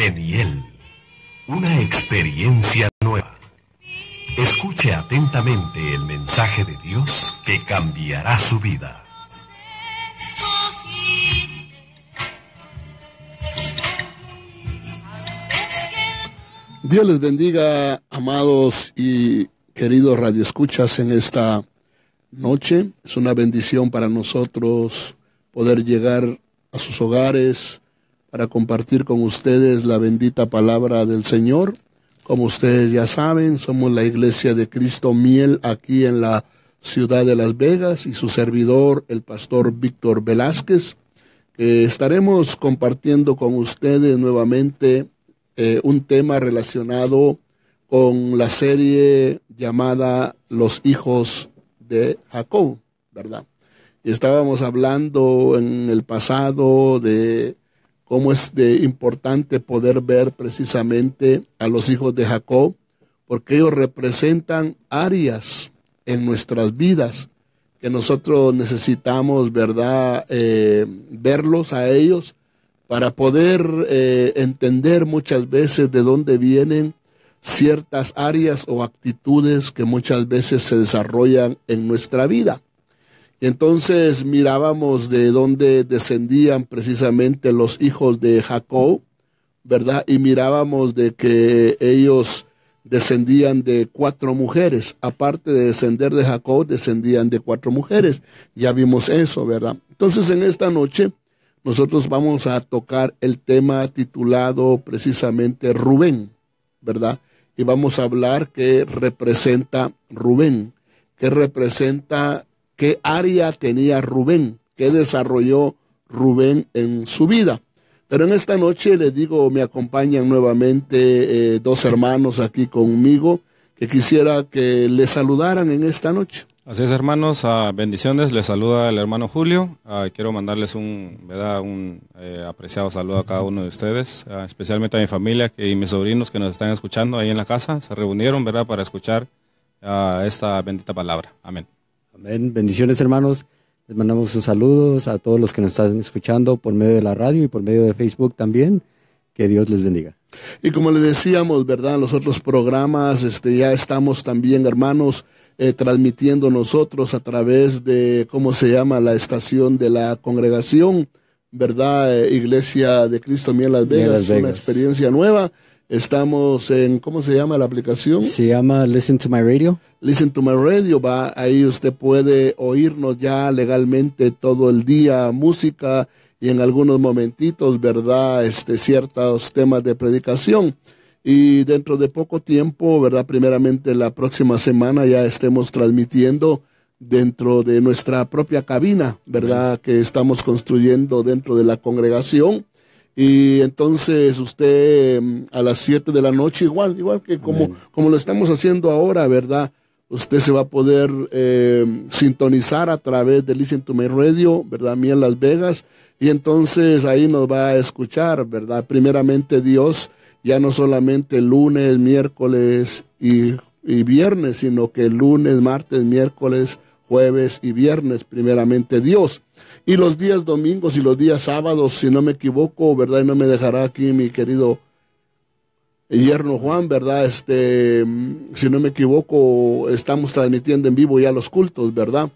Peniel, una experiencia nueva. Escuche atentamente el mensaje de Dios que cambiará su vida. Dios les bendiga, amados y queridos radioescuchas, en esta noche. Es una bendición para nosotros poder llegar a sus hogares para compartir con ustedes la bendita palabra del Señor. Como ustedes ya saben, somos la Iglesia de Cristo Miel aquí en la ciudad de Las Vegas y su servidor, el pastor Víctor Velázquez. Estaremos compartiendo con ustedes nuevamente un tema relacionado con la serie llamada Los hijos de Jacob, ¿verdad? Y estábamos hablando en el pasado de cómo es de importante poder ver precisamente a los hijos de Jacob, porque ellos representan áreas en nuestras vidas que nosotros necesitamos, ¿verdad?, verlos a ellos para poder entender muchas veces de dónde vienen ciertas áreas o actitudes que muchas veces se desarrollan en nuestra vida. Y entonces mirábamos de dónde descendían precisamente los hijos de Jacob, ¿verdad? Y mirábamos de que ellos descendían de 4 mujeres. Aparte de descender de Jacob, descendían de 4 mujeres. Ya vimos eso, ¿verdad? Entonces en esta noche nosotros vamos a tocar el tema titulado precisamente Rubén, ¿verdad? Y vamos a hablar qué representa Rubén, qué área tenía Rubén, qué desarrolló Rubén en su vida. Pero en esta noche les digo, me acompañan nuevamente 2 hermanos aquí conmigo que quisiera que les saludaran en esta noche. Así es, hermanos, bendiciones, les saluda el hermano Julio. Quiero mandarles un apreciado saludo a cada uno de ustedes, especialmente a mi familia y mis sobrinos que nos están escuchando ahí en la casa. Se reunieron, ¿verdad?, para escuchar esta bendita palabra. Amén. Amén. Bendiciones, hermanos. Les mandamos un saludo a todos los que nos están escuchando por medio de la radio y por medio de Facebook también. Que Dios les bendiga. Y como les decíamos, ¿verdad?, en los otros programas ya estamos también, hermanos, transmitiendo nosotros a través de, ¿cómo se llama?, la estación de la congregación, ¿verdad? Iglesia de Cristo Miel Las Vegas, una experiencia nueva. Estamos en, ¿cómo se llama la aplicación? Se llama Listen to My Radio. Listen to My Radio, va, ahí usted puede oírnos ya legalmente todo el día, música y en algunos momentitos, ¿verdad?, ciertos temas de predicación. Y dentro de poco tiempo, ¿verdad?, primeramente la próxima semana ya estemos transmitiendo dentro de nuestra propia cabina, ¿verdad?, que estamos construyendo dentro de la congregación. Y entonces usted a las 7 de la noche, igual que como lo estamos haciendo ahora, ¿verdad?, usted se va a poder sintonizar a través de Listen to My Radio, ¿verdad?, Miel Las Vegas, y entonces ahí nos va a escuchar, ¿verdad? Primeramente Dios, ya no solamente lunes, miércoles y viernes, sino que lunes, martes, miércoles, jueves y viernes, primeramente Dios. Y los días domingos y los días sábados, si no me equivoco, ¿verdad?, y no me dejará aquí mi querido yerno Juan, ¿verdad?, si no me equivoco, estamos transmitiendo en vivo ya los cultos, ¿verdad?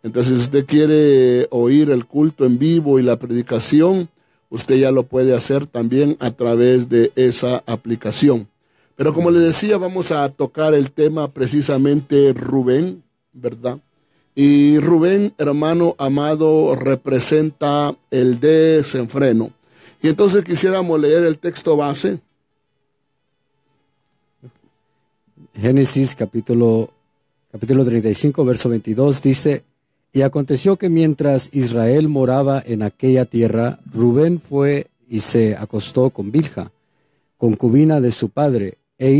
Entonces, si usted quiere oír el culto en vivo y la predicación, usted ya lo puede hacer también a través de esa aplicación. Pero como le decía, vamos a tocar el tema precisamente Rubén, ¿verdad? Y Rubén, hermano amado, representa el desenfreno. Y entonces quisiéramos leer el texto base. Génesis capítulo 35, verso 22 dice: Y aconteció que mientras Israel moraba en aquella tierra, Rubén fue y se acostó con Bilha, concubina de su padre, e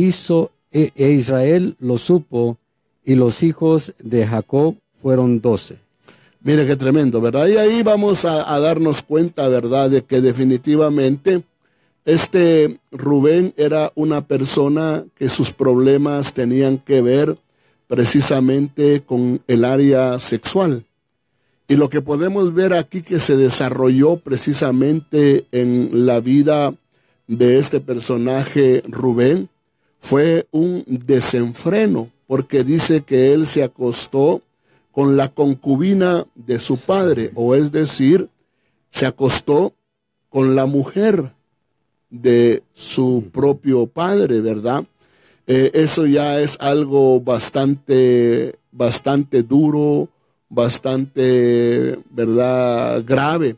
Israel lo supo, y los hijos de Jacob fueron 12. Mire qué tremendo, ¿verdad? Y ahí vamos a darnos cuenta, ¿verdad?, de que definitivamente Rubén era una persona que sus problemas tenían que ver precisamente con el área sexual. Y lo que podemos ver aquí que se desarrolló precisamente en la vida de este personaje Rubén fue un desenfreno, porque dice que él se acostó con la concubina de su padre, o es decir, se acostó con la mujer de su propio padre, ¿verdad? Eso ya es algo bastante duro, bastante, ¿verdad?, grave.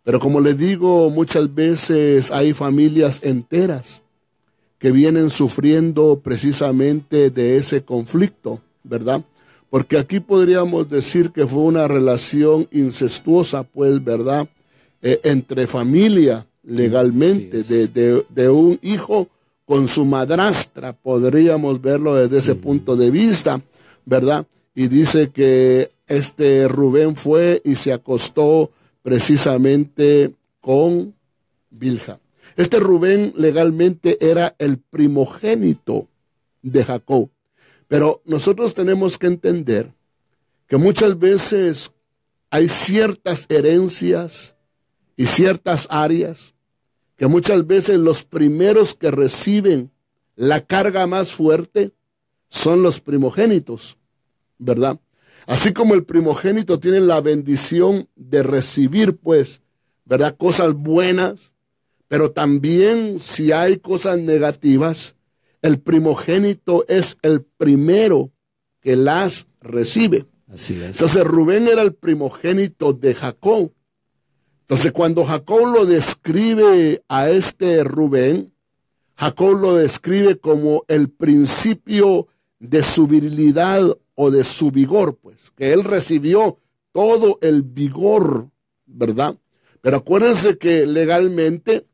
Pero como les digo, muchas veces hay familias enteras que vienen sufriendo precisamente de ese conflicto, ¿verdad? Porque aquí podríamos decir que fue una relación incestuosa, pues, ¿verdad? Entre familia, legalmente, de un hijo con su madrastra, podríamos verlo desde ese punto de vista, ¿verdad? Y dice que Rubén fue y se acostó precisamente con Bilha. Rubén legalmente era el primogénito de Jacob. Pero nosotros tenemos que entender que muchas veces hay ciertas herencias y ciertas áreas que muchas veces los primeros que reciben la carga más fuerte son los primogénitos, ¿verdad? Así como el primogénito tiene la bendición de recibir, pues, ¿verdad?, cosas buenas, pero también si hay cosas negativas, el primogénito es el primero que las recibe. Así es. Entonces Rubén era el primogénito de Jacob. Entonces cuando Jacob lo describe a Rubén, Jacob lo describe como el principio de su virilidad o de su vigor, pues, que él recibió todo el vigor, ¿verdad? Pero acuérdense que legalmente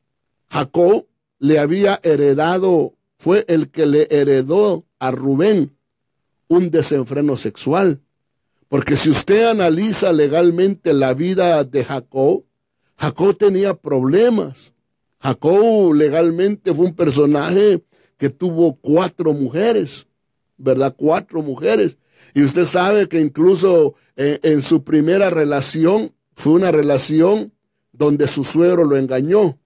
Jacob le había heredado, fue el que le heredó a Rubén un desenfreno sexual. Porque si usted analiza legalmente la vida de Jacob, Jacob tenía problemas. Jacob legalmente fue un personaje que tuvo 4 mujeres, ¿verdad? 4 mujeres. Y usted sabe que incluso en su primera relación fue una relación donde su suegro lo engañó.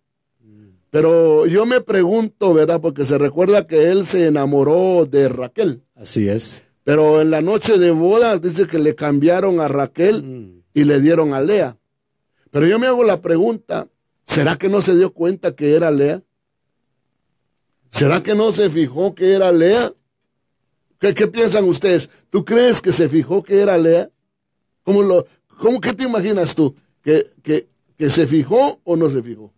Pero yo me pregunto, ¿verdad? Porque se recuerda que él se enamoró de Raquel. Así es. Pero en la noche de bodas dice que le cambiaron a Raquel y le dieron a Lea. Pero yo me hago la pregunta, ¿será que no se dio cuenta que era Lea? ¿Será que no se fijó que era Lea? ¿Qué piensan ustedes? ¿Tú crees que se fijó que era Lea? ¿Qué te imaginas tú? ¿Que se fijó o no se fijó?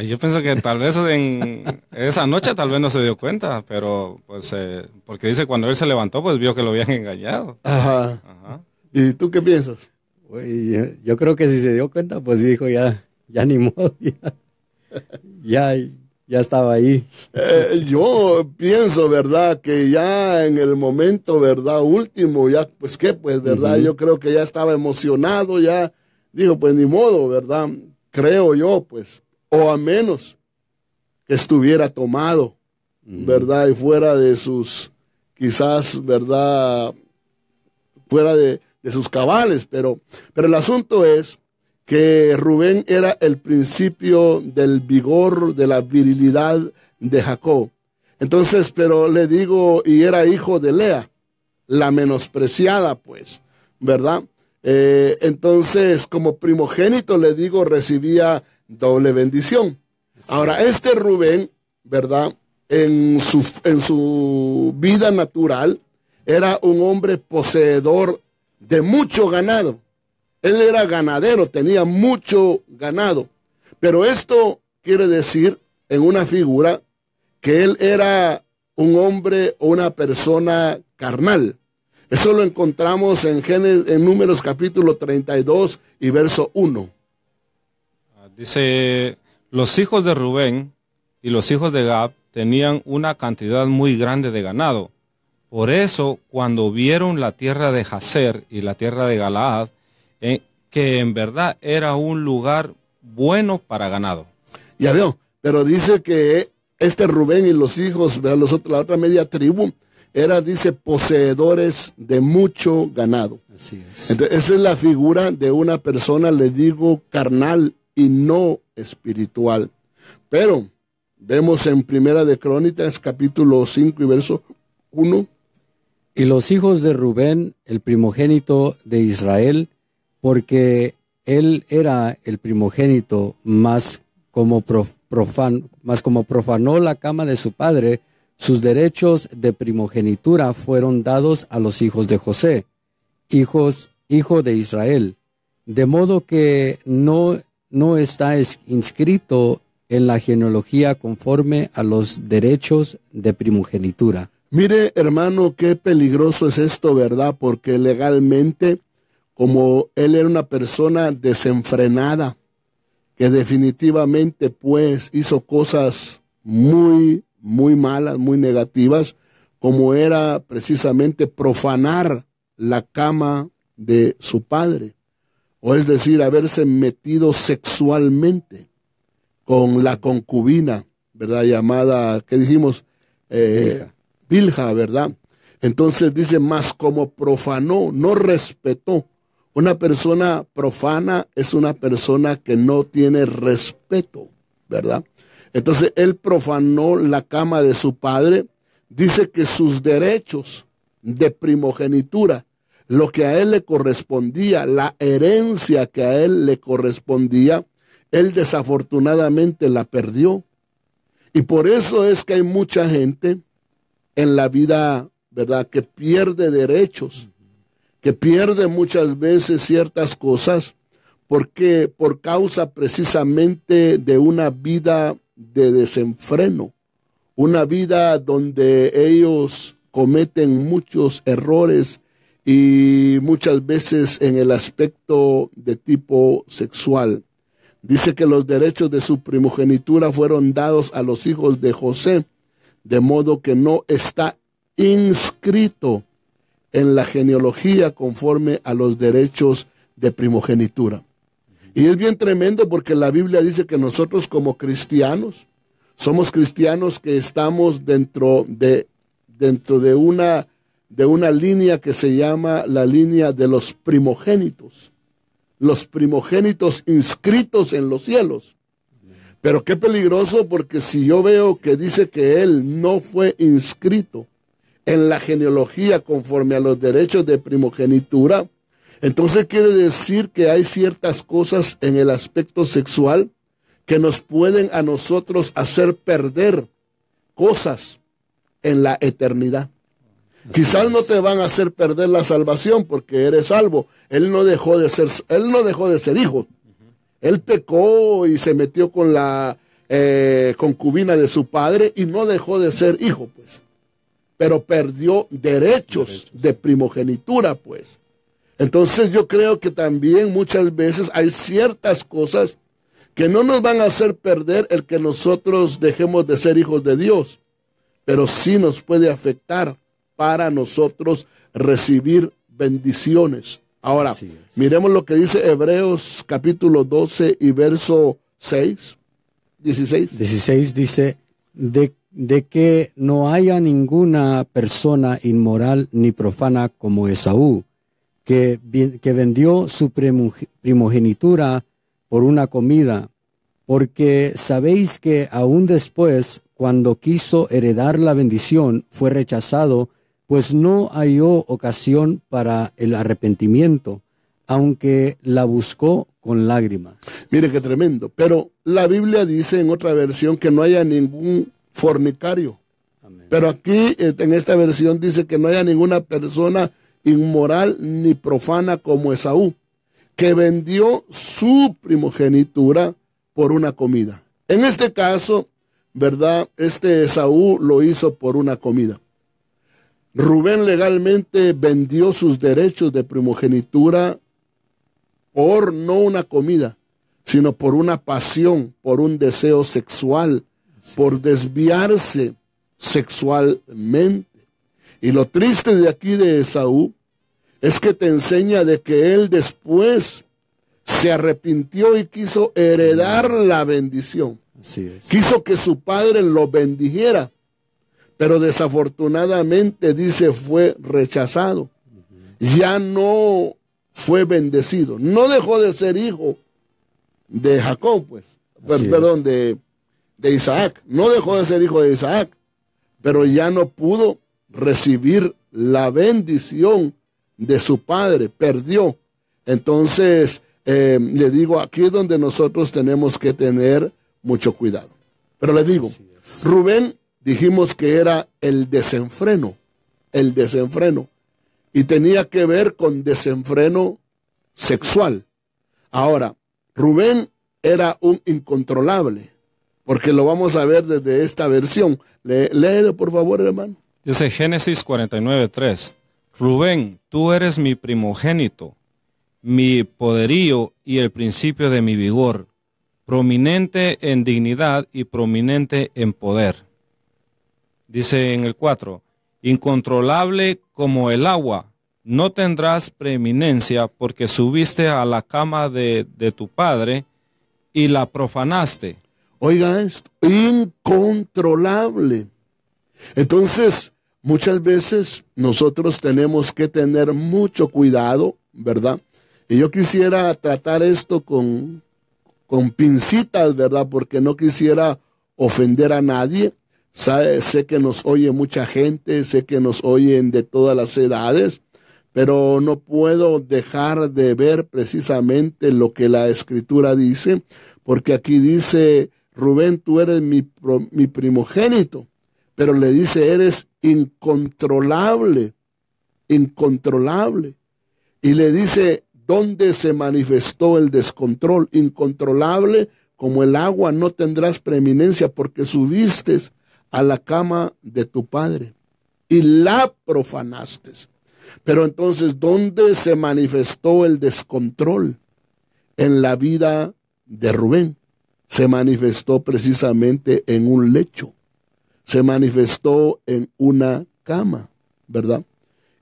Yo pienso que tal vez en esa noche tal vez no se dio cuenta, pero pues porque dice cuando él se levantó pues vio que lo habían engañado. Ajá. ¿Y tú qué piensas? Yo creo que si se dio cuenta pues dijo ya ni modo, ya estaba ahí. Yo pienso, ¿verdad? Que ya en el momento, ¿verdad? Último, ya pues qué, pues, ¿verdad? Yo creo que ya estaba emocionado, ya dijo pues ni modo, ¿verdad? Creo yo, pues. O a menos que estuviera tomado, ¿verdad? Y fuera de sus, quizás, ¿verdad? Fuera de sus cabales. Pero el asunto es que Rubén era el principio del vigor, de la virilidad de Jacob. Entonces, pero le digo, y era hijo de Lea, la menospreciada, pues, ¿verdad? Entonces, como primogénito, le digo, recibía doble bendición. Ahora, Rubén, ¿verdad? En su vida natural, era un hombre poseedor de mucho ganado. Él era ganadero, tenía mucho ganado. Pero esto quiere decir, en una figura, que él era un hombre o una persona carnal. Eso lo encontramos en Números capítulo 32 y verso 1. Dice, los hijos de Rubén y los hijos de Gad tenían una cantidad muy grande de ganado. Por eso, cuando vieron la tierra de Jazer y la tierra de Galaad, que en verdad era un lugar bueno para ganado. Ya veo, pero dice que Rubén y los hijos, la otra media tribu, dice, poseedores de mucho ganado. Así es. Entonces, esa es la figura de una persona, le digo, carnal y no espiritual. Pero Vemos en Primera de Crónicas, capítulo 5 y verso 1. Y los hijos de Rubén, el primogénito de Israel, porque él era el primogénito, más como profanó la cama de su padre, sus derechos de primogenitura fueron dados a los hijos de José, hijo de Israel, de modo que no está inscrito en la genealogía conforme a los derechos de primogenitura. Mire, hermano, qué peligroso es esto, ¿verdad? Porque legalmente, como él era una persona desenfrenada, que definitivamente pues hizo cosas muy, muy malas, muy negativas, como era precisamente profanar la cama de su padre, o es decir, haberse metido sexualmente con la concubina, ¿verdad? Llamada, ¿qué dijimos? Bilha, ¿verdad? Entonces dice, más como profanó, no respetó. Una persona profana es una persona que no tiene respeto, ¿verdad? Entonces él profanó la cama de su padre. Dice que sus derechos de primogenitura, lo que a él le correspondía, la herencia que a él le correspondía, él desafortunadamente la perdió. Y por eso es que hay mucha gente en la vida, ¿verdad?, que pierde derechos, que pierde muchas veces ciertas cosas, porque por causa precisamente de una vida de desenfreno, una vida donde ellos cometen muchos errores y muchas veces en el aspecto de tipo sexual. Dice que los derechos de su primogenitura fueron dados a los hijos de José, de modo que no está inscrito en la genealogía conforme a los derechos de primogenitura. Y es bien tremendo porque la Biblia dice que nosotros como cristianos, somos cristianos que estamos dentro de una línea que se llama la línea de los primogénitos inscritos en los cielos. Pero qué peligroso, porque si yo veo que dice que él no fue inscrito en la genealogía conforme a los derechos de primogenitura, entonces quiere decir que hay ciertas cosas en el aspecto sexual que nos pueden a nosotros hacer perder cosas en la eternidad. Quizás no te van a hacer perder la salvación porque eres salvo. Él no dejó de ser hijo. Él pecó y se metió con la concubina de su padre y no dejó de ser hijo, pues. Pero perdió derechos de primogenitura, pues. Entonces yo creo que también muchas veces hay ciertas cosas que no nos van a hacer perder el que nosotros dejemos de ser hijos de Dios, pero sí nos puede afectar para nosotros recibir bendiciones. Ahora, miremos lo que dice Hebreos capítulo 12 y verso 16. 16 dice, de que no haya ninguna persona inmoral ni profana como Esaú, que vendió su primogenitura por una comida, porque sabéis que aún después, cuando quiso heredar la bendición, fue rechazado, pues no halló ocasión para el arrepentimiento, aunque la buscó con lágrimas. Mire qué tremendo. Pero la Biblia dice en otra versión que no haya ningún fornicario. Amén. Pero aquí en esta versión dice que no haya ninguna persona inmoral ni profana como Esaú, que vendió su primogenitura por una comida. En este caso, ¿verdad? Este Esaú lo hizo por una comida. Rubén legalmente vendió sus derechos de primogenitura por no una comida, sino por una pasión, por un deseo sexual, por desviarse sexualmente. Y lo triste de aquí de Esaú es que te enseña de que él después se arrepintió y quiso heredar la bendición. Así es. Quiso que su padre lo bendijera, pero desafortunadamente, dice, fue rechazado. Ya no fue bendecido. No dejó de ser hijo de Jacob, pues. Perdón, de de Isaac. No dejó de ser hijo de Isaac, pero ya no pudo recibir la bendición de su padre, perdió. Entonces, le digo, aquí es donde nosotros tenemos que tener mucho cuidado. Pero le digo, Rubén dijimos que era el desenfreno, y tenía que ver con desenfreno sexual. Ahora, Rubén era un incontrolable, porque lo vamos a ver desde esta versión. Léelo, por favor, hermano. Dice Génesis 49:3. Rubén, tú eres mi primogénito, mi poderío y el principio de mi vigor, prominente en dignidad y prominente en poder. Dice en el 4, incontrolable como el agua, no tendrás preeminencia porque subiste a la cama de tu padre y la profanaste. Oiga esto, incontrolable. Entonces, muchas veces nosotros tenemos que tener mucho cuidado, ¿verdad? Y yo quisiera tratar esto con pincitas, ¿verdad? Porque no quisiera ofender a nadie. Sé que nos oye mucha gente, sé que nos oyen de todas las edades, pero no puedo dejar de ver precisamente lo que la Escritura dice, porque aquí dice, Rubén, tú eres mi primogénito, pero le dice, eres incontrolable, incontrolable. Y le dice, ¿dónde se manifestó el descontrol? Incontrolable como el agua, no tendrás preeminencia porque subiste a la cama de tu padre y la profanaste. Pero entonces, ¿dónde se manifestó el descontrol? En la vida de Rubén. Se manifestó precisamente en un lecho. Se manifestó en una cama, ¿verdad?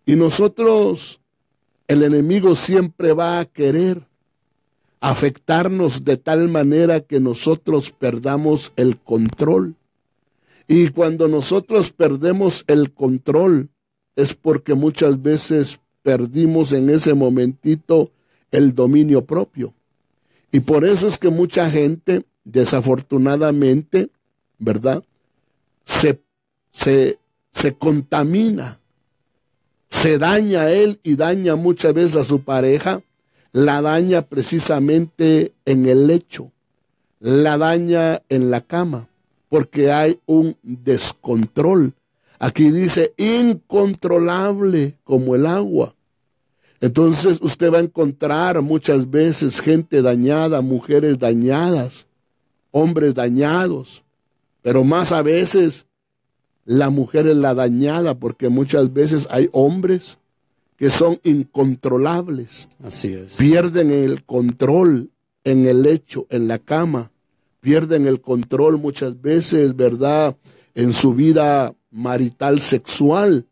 Y nosotros, el enemigo siempre va a querer afectarnos de tal manera que nosotros perdamos el control. Y cuando nosotros perdemos el control, es porque muchas veces perdimos en ese momentito el dominio propio. Y por eso es que mucha gente, desafortunadamente, ¿verdad? Se contamina, se daña a él y daña muchas veces a su pareja, la daña precisamente en el lecho, la daña en la cama, porque hay un descontrol. Aquí dice incontrolable como el agua. Entonces usted va a encontrar muchas veces gente dañada, mujeres dañadas, hombres dañados, pero más a veces la mujer es la dañada porque muchas veces hay hombres que son incontrolables. Así es. Pierden el control en el lecho, en la cama, pierden el control muchas veces, ¿verdad?, en su vida marital sexual.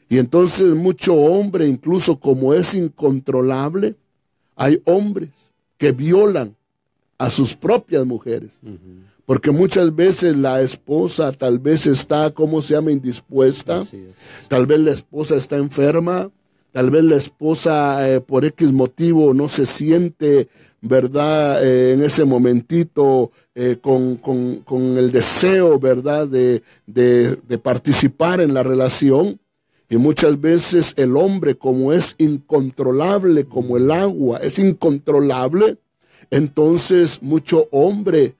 Y entonces mucho hombre, incluso como es incontrolable, hay hombres que violan a sus propias mujeres. Porque muchas veces la esposa tal vez está, ¿cómo se llama?, indispuesta. Tal vez la esposa está enferma. Tal vez la esposa por X motivo no se siente, ¿verdad?, en ese momentito con el deseo, ¿verdad?, de participar en la relación. Y muchas veces el hombre, como es incontrolable como el agua, es incontrolable, entonces mucho hombre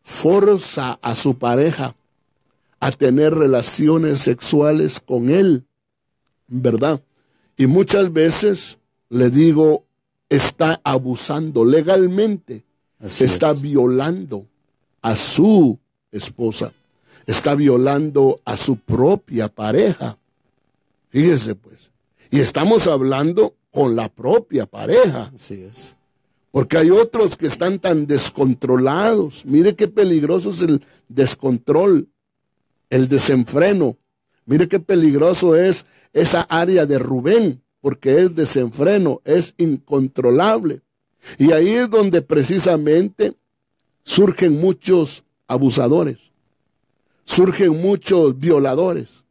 forza a su pareja a tener relaciones sexuales con él, ¿verdad? Y muchas veces, le digo, está abusando legalmente, está violando a su esposa, está violando a su propia pareja. Fíjese pues, y estamos hablando con la propia pareja. Así es. Porque hay otros que están tan descontrolados. Mire qué peligroso es el descontrol, el desenfreno. Mire qué peligroso es esa área de Rubén, porque es desenfreno, es incontrolable. Y ahí es donde precisamente surgen muchos abusadores, surgen muchos violadores.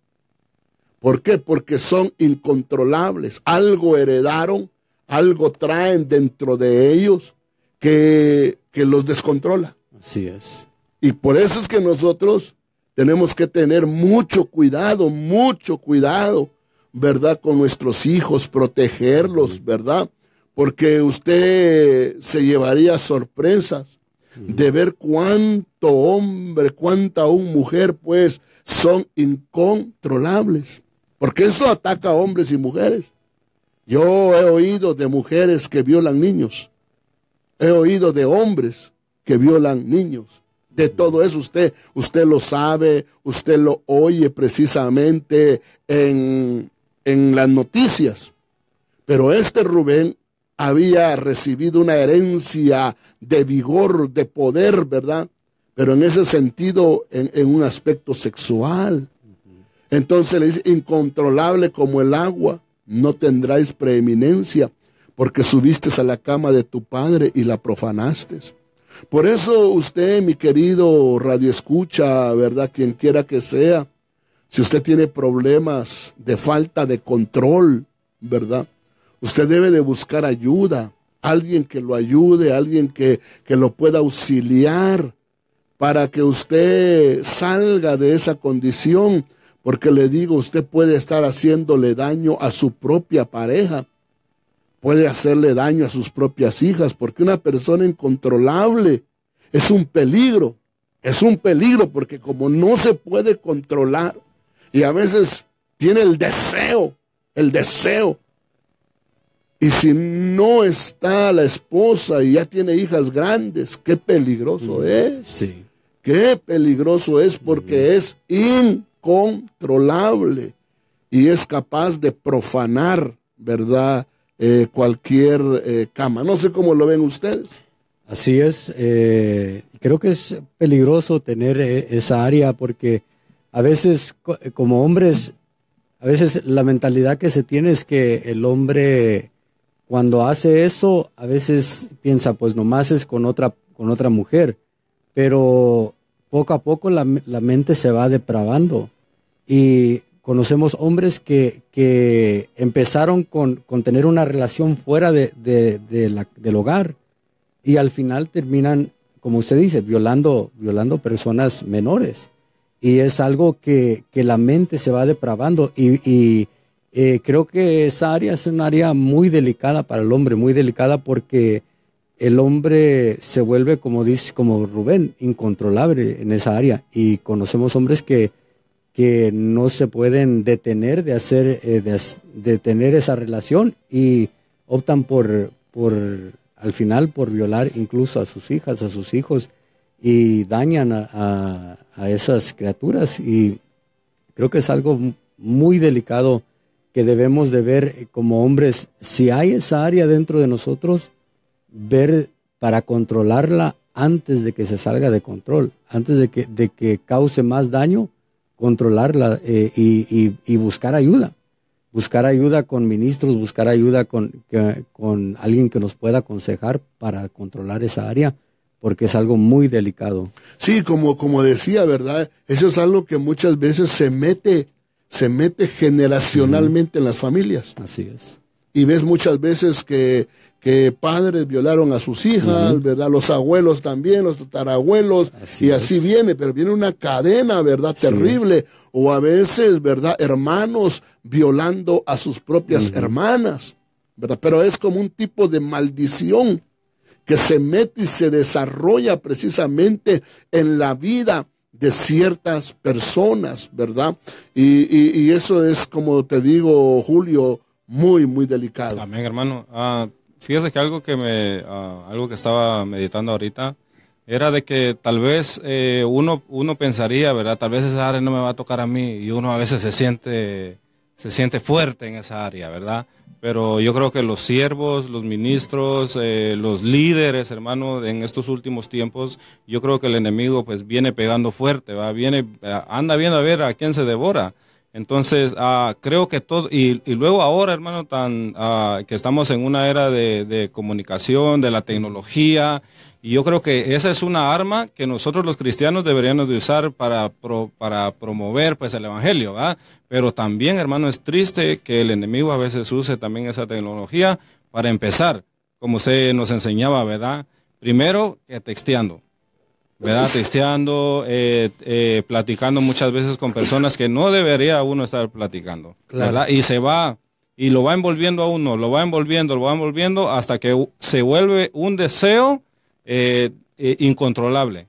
¿Por qué? Porque son incontrolables. Algo heredaron, algo traen dentro de ellos que los descontrola. Así es. Y por eso es que nosotros tenemos que tener mucho cuidado, ¿verdad? Con nuestros hijos, protegerlos, ¿verdad? Porque usted se llevaría sorpresas de ver cuánto hombre, cuánta aún mujer, pues, son incontrolables. Porque eso ataca a hombres y mujeres. Yo he oído de mujeres que violan niños. He oído de hombres que violan niños. De todo eso usted lo sabe, usted lo oye precisamente en las noticias. Pero este Rubén había recibido una herencia de vigor, de poder, ¿verdad? Pero en ese sentido, en un aspecto sexual. Entonces le dice, incontrolable como el agua, no tendráis preeminencia, porque subiste a la cama de tu padre y la profanaste. Por eso usted, mi querido radioescucha, ¿verdad? Quien quiera que sea, si usted tiene problemas de falta de control, ¿verdad? Usted debe de buscar ayuda, alguien que lo ayude, alguien que lo pueda auxiliar para que usted salga de esa condición, porque le digo, usted puede estar haciéndole daño a su propia pareja, puede hacerle daño a sus propias hijas, porque una persona incontrolable es un peligro porque como no se puede controlar y a veces tiene el deseo, y si no está la esposa y ya tiene hijas grandes, qué peligroso es. Sí. Qué peligroso es porque es incontrolable y es capaz de profanar, ¿verdad? Cualquier cama. No sé cómo lo ven ustedes. Así es. Creo que es peligroso tener esa área porque a veces como hombres, a veces la mentalidad que se tiene es que el hombre cuando hace eso, a veces piensa, pues nomás es con otra mujer, pero poco a poco la mente se va depravando. Y conocemos hombres que empezaron con tener una relación fuera del hogar y al final terminan, como usted dice, violando personas menores. Y es algo que la mente se va depravando y creo que esa área es un área muy delicada para el hombre, muy delicada porque el hombre se vuelve, como Rubén, incontrolable en esa área. Y conocemos hombres que no se pueden detener de tener esa relación y optan al final por violar incluso a sus hijas, a sus hijos y dañan a esas criaturas. Y creo que es algo muy delicado que debemos de ver como hombres, si hay esa área dentro de nosotros, ver para controlarla antes de que se salga de control, antes de que cause más daño, controlarla y buscar ayuda con ministros, buscar ayuda con alguien que nos pueda aconsejar para controlar esa área, porque es algo muy delicado. Sí, como decía, ¿verdad? Eso es algo que muchas veces se mete generacionalmente en las familias. Así es. Y ves muchas veces que padres violaron a sus hijas, ¿verdad? Los abuelos también, los tatarabuelos, así viene, pero viene una cadena, ¿verdad? Terrible. O a veces, ¿verdad? Hermanos violando a sus propias hermanas, ¿verdad? Pero es como un tipo de maldición que se mete y se desarrolla precisamente en la vida de ciertas personas, ¿verdad? Y eso es, como te digo, Julio, muy, muy delicado. Amén, hermano. Fíjese que algo que estaba meditando ahorita era de que tal vez uno pensaría, ¿verdad? Tal vez esa área no me va a tocar a mí y uno a veces se siente fuerte en esa área, ¿verdad? Pero yo creo que los siervos, los ministros, los líderes, hermano, en estos últimos tiempos, yo creo que el enemigo pues viene pegando fuerte, ¿va? Anda viendo a ver a quién se devora. Entonces, creo que todo, y luego ahora, hermano, que estamos en una era de comunicación, de la tecnología, y yo creo que esa es una arma que nosotros los cristianos deberíamos de usar para promover pues el evangelio, ¿verdad? Pero también, hermano, es triste que el enemigo a veces use también esa tecnología para empezar, como usted nos enseñaba, ¿verdad? Primero, que texteando. ¿verdad? Testeando, platicando muchas veces con personas que no debería uno estar platicando, Claro. ¿verdad? Y se va, y lo va envolviendo a uno, lo va envolviendo hasta que se vuelve un deseo incontrolable,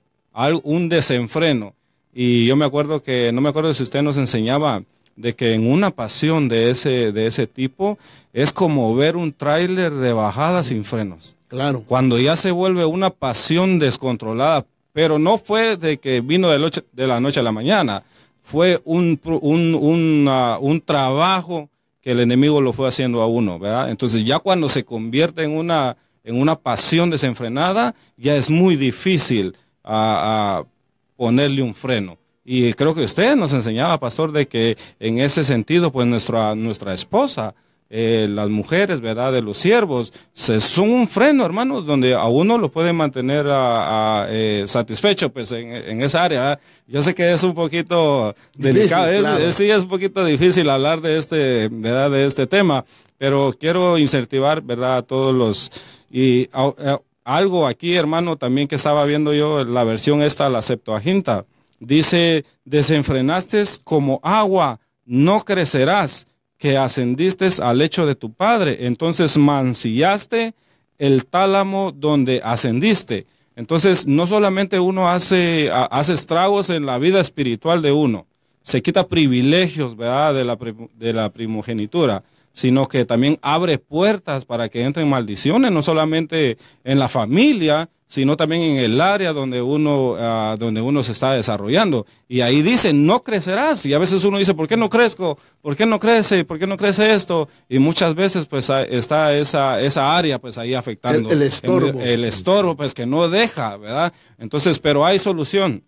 un desenfreno. Y yo me acuerdo que, no me acuerdo si usted nos enseñaba de que en una pasión de ese tipo es como ver un tráiler de bajada sin frenos. Claro. Cuando ya se vuelve una pasión descontrolada, pero no fue de que vino de la noche a la mañana, fue un trabajo que el enemigo lo fue haciendo a uno, ¿verdad? Entonces ya cuando se convierte en una pasión desenfrenada, ya es muy difícil a ponerle un freno. Y creo que usted nos enseñaba, pastor, de que en ese sentido, pues nuestra esposa, las mujeres, ¿verdad?, de los siervos, son un freno, hermanos, donde a uno lo puede mantener satisfecho, pues, en esa área, ¿verdad? Yo sé que es un poquito delicado, claro. sí, es un poquito difícil hablar ¿verdad?, de este tema, pero quiero incentivar, ¿verdad?, a todos los... algo aquí, hermano, también que estaba viendo yo, la versión la Septuaginta, dice, desenfrenaste como agua, no crecerás, que ascendiste al lecho de tu padre, entonces mancillaste el tálamo donde ascendiste. Entonces, no solamente uno hace estragos en la vida espiritual de uno, se quita privilegios, ¿verdad?, de la primogenitura, sino que también abre puertas para que entren maldiciones, no solamente en la familia, sino también en el área donde uno se está desarrollando. Y ahí dice, no crecerás. Y a veces uno dice, ¿por qué no crezco? ¿Por qué no crece? ¿Por qué no crece esto? Y muchas veces pues está esa área pues ahí afectando. El estorbo. El estorbo pues que no deja, ¿verdad? Entonces, pero hay solución.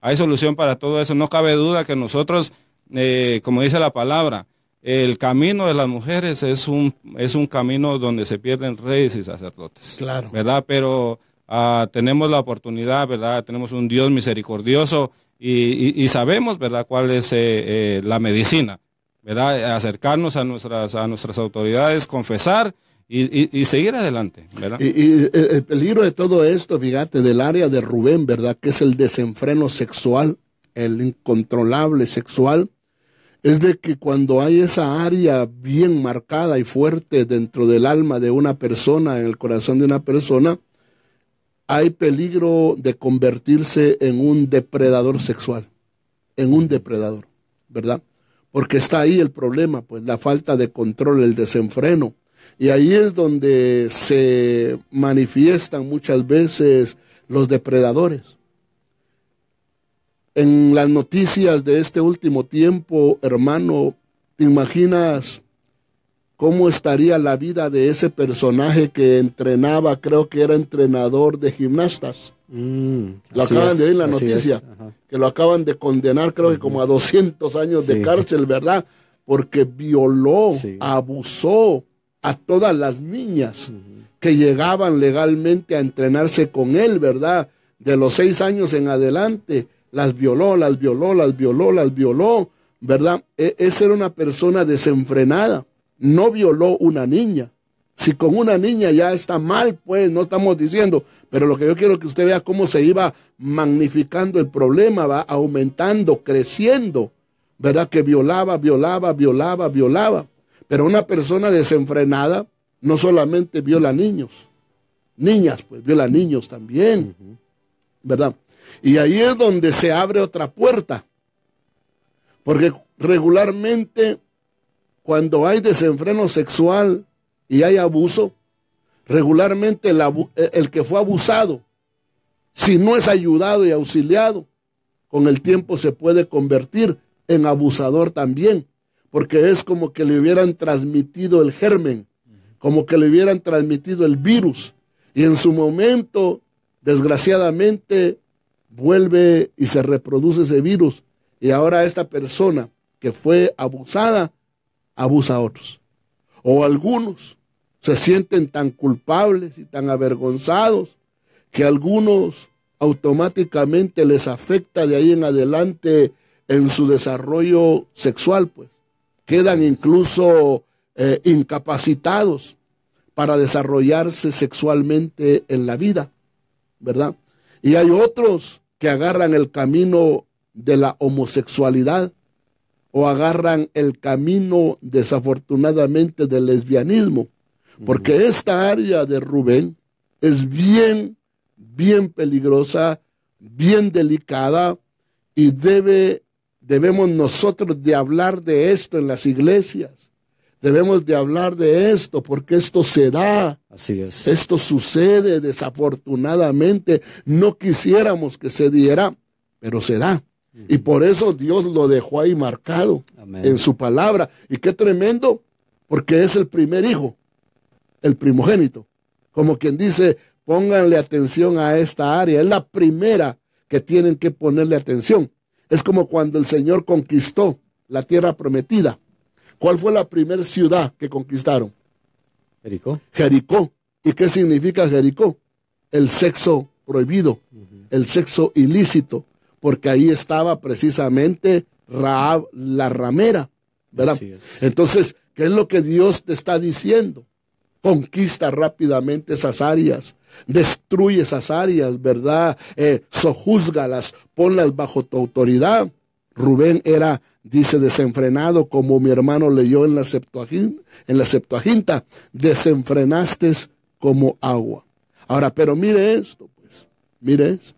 Hay solución para todo eso. No cabe duda que nosotros, como dice la palabra, el camino de las mujeres es un camino donde se pierden reyes y sacerdotes. Claro. ¿Verdad? Pero tenemos la oportunidad, ¿verdad? Tenemos un Dios misericordioso y sabemos, ¿verdad?, cuál es la medicina, ¿verdad? Acercarnos a nuestras autoridades, confesar y seguir adelante, ¿verdad? Y el peligro de todo esto, fíjate, del área de Rubén, ¿verdad?, que es el desenfreno sexual, el incontrolable sexual, es de que cuando hay esa área bien marcada y fuerte dentro del alma de una persona, en el corazón de una persona, hay peligro de convertirse en un depredador sexual, en un depredador, ¿verdad? Porque está ahí el problema, pues la falta de control, el desenfreno. Y ahí es donde se manifiestan muchas veces los depredadores. En las noticias de este último tiempo, hermano, ¿te imaginas cómo estaría la vida de ese personaje que entrenaba, creo que era entrenador de gimnastas? Lo acaban de ver en la noticia, que lo acaban de condenar, creo que como a 200 años de cárcel, ¿verdad? Porque violó, abusó a todas las niñas que llegaban legalmente a entrenarse con él, ¿verdad? De los 6 años en adelante, las violó, ¿verdad? Esa era una persona desenfrenada. No violó una niña. Si con una niña ya está mal, pues no estamos diciendo, pero lo que yo quiero que usted vea cómo se iba magnificando el problema, va aumentando, creciendo, ¿verdad? Que violaba. Pero una persona desenfrenada no solamente viola niños, niñas, pues viola niños también, ¿verdad? Y ahí es donde se abre otra puerta, porque regularmente cuando hay desenfreno sexual y hay abuso, regularmente el que fue abusado, si no es ayudado y auxiliado, con el tiempo se puede convertir en abusador también, porque es como que le hubieran transmitido el germen, como que le hubieran transmitido el virus, y en su momento, desgraciadamente, vuelve y se reproduce ese virus, y ahora esta persona que fue abusada, abusa a otros. O algunos se sienten tan culpables y tan avergonzados que algunos automáticamente les afecta de ahí en adelante en su desarrollo sexual, pues. Quedan incluso incapacitados para desarrollarse sexualmente en la vida, ¿verdad? Y hay otros que agarran el camino de la homosexualidad o agarran el camino, desafortunadamente, del lesbianismo. Porque esta área de Rubén es bien peligrosa, bien delicada, y debemos nosotros de hablar de esto en las iglesias. Debemos de hablar de esto porque esto se da. Así es. Esto sucede desafortunadamente. No quisiéramos que se diera, pero se da. Y por eso Dios lo dejó ahí marcado. Amén. En su palabra. Y qué tremendo, porque es el primer hijo, el primogénito. Como quien dice, pónganle atención a esta área. Es la primera que tienen que ponerle atención. Es como cuando el Señor conquistó la tierra prometida. ¿Cuál fue la primera ciudad que conquistaron? Jericó. Jericó. ¿Y qué significa Jericó? El sexo prohibido, el sexo ilícito, porque ahí estaba precisamente Rahab, la ramera, ¿verdad? Entonces, ¿qué es lo que Dios te está diciendo? Conquista rápidamente esas áreas, destruye esas áreas, ¿verdad? Sojúzgalas, ponlas bajo tu autoridad. Rubén era, dice, desenfrenado, como mi hermano leyó en la Septuaginta, desenfrenaste como agua. Ahora, pero mire esto, pues, mire esto.